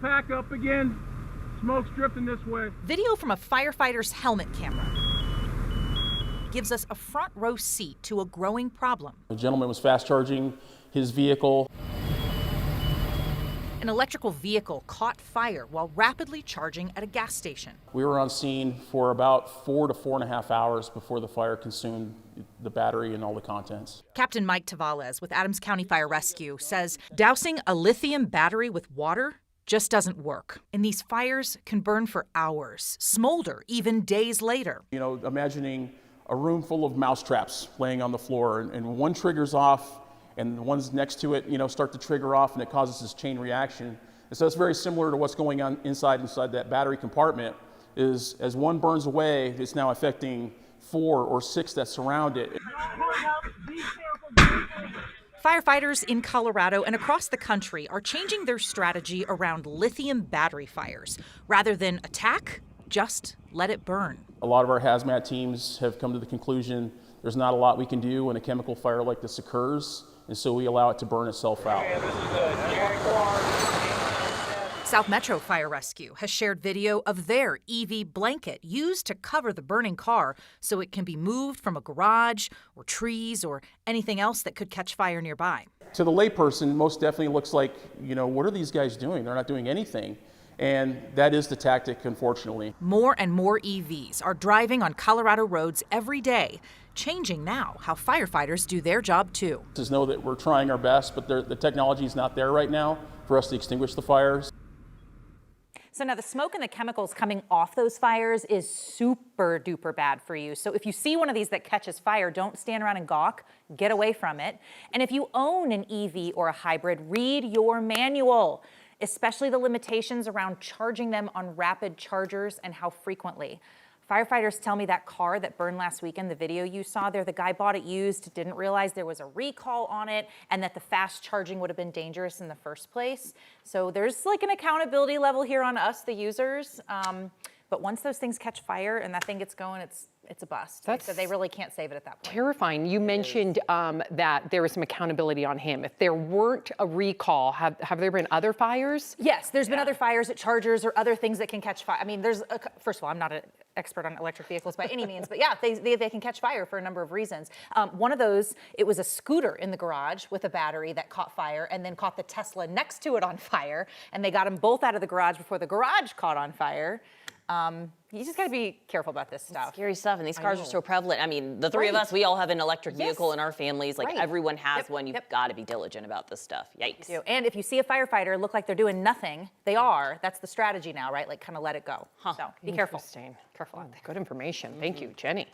pack up again. Smoke's drifting this way. Video from a firefighter's helmet camera gives us a front row seat to a growing problem. The gentleman was fast charging his vehicle. An electrical vehicle caught fire while rapidly charging at a gas station. We were on scene for about 4 to 4.5 hours before the fire consumed the battery and all the contents. Captain Mike Tavalez with Adams County Fire Rescue says dousing a lithium battery with water just doesn't work. And these fires can burn for hours, smolder even days later. You know, imagining a room full of mouse traps laying on the floor, and one triggers off, and the ones next to it, start to trigger off, and it causes this chain reaction. And so it's very similar to what's going on inside that battery compartment. Is as one burns away, it's now affecting 4 or 6 that surround it. Firefighters in Colorado and across the country are changing their strategy around lithium battery fires. Rather than attack, just let it burn. A lot of our hazmat teams have come to the conclusion there's not a lot we can do when a chemical fire like this occurs, and so we allow it to burn itself out. South Metro Fire Rescue has shared video of their EV blanket used to cover the burning car so it can be moved from a garage or trees or anything else that could catch fire nearby. To the layperson, most definitely looks like, what are these guys doing? They're not doing anything. And that is the tactic, unfortunately. More and more EVs are driving on Colorado roads every day, changing now how firefighters do their job too. Just know that we're trying our best, but the technology is not there right now for us to extinguish the fires. So now the smoke and the chemicals coming off those fires is super duper bad for you. So if you see one of these that catches fire, don't stand around and gawk, get away from it. And if you own an EV or a hybrid, read your manual, especially the limitations around charging them on rapid chargers and how frequently. Firefighters tell me that car that burned last weekend, the video you saw there, the guy bought it used, didn't realize there was a recall on it, and that the fast charging would have been dangerous in the first place. So there's like an accountability level here on us, the users. But once those things catch fire and that thing gets going, it's a bust. So they really can't save it at that point. Terrifying. You mentioned that there was some accountability on him. If there weren't a recall, have there been other fires? Yes, there's been other fires at chargers or other things that can catch fire. I mean, first of all, I'm not an expert on electric vehicles by any means, but yeah, they can catch fire for a number of reasons. One of those, it was a scooter in the garage with a battery that caught fire and then caught the Tesla next to it on fire, and they got them both out of the garage before the garage caught on fire. You just got to be careful about this stuff. It's scary stuff, and these cars are so prevalent. I mean, the three of us, we all have an electric vehicle in our families. Like everyone has one. You've got to be diligent about this stuff. Yikes. And if you see a firefighter look like they're doing nothing, they are. That's the strategy now, right? Like kind of let it go. So be careful. Careful. Good information. Thank you, Jenny.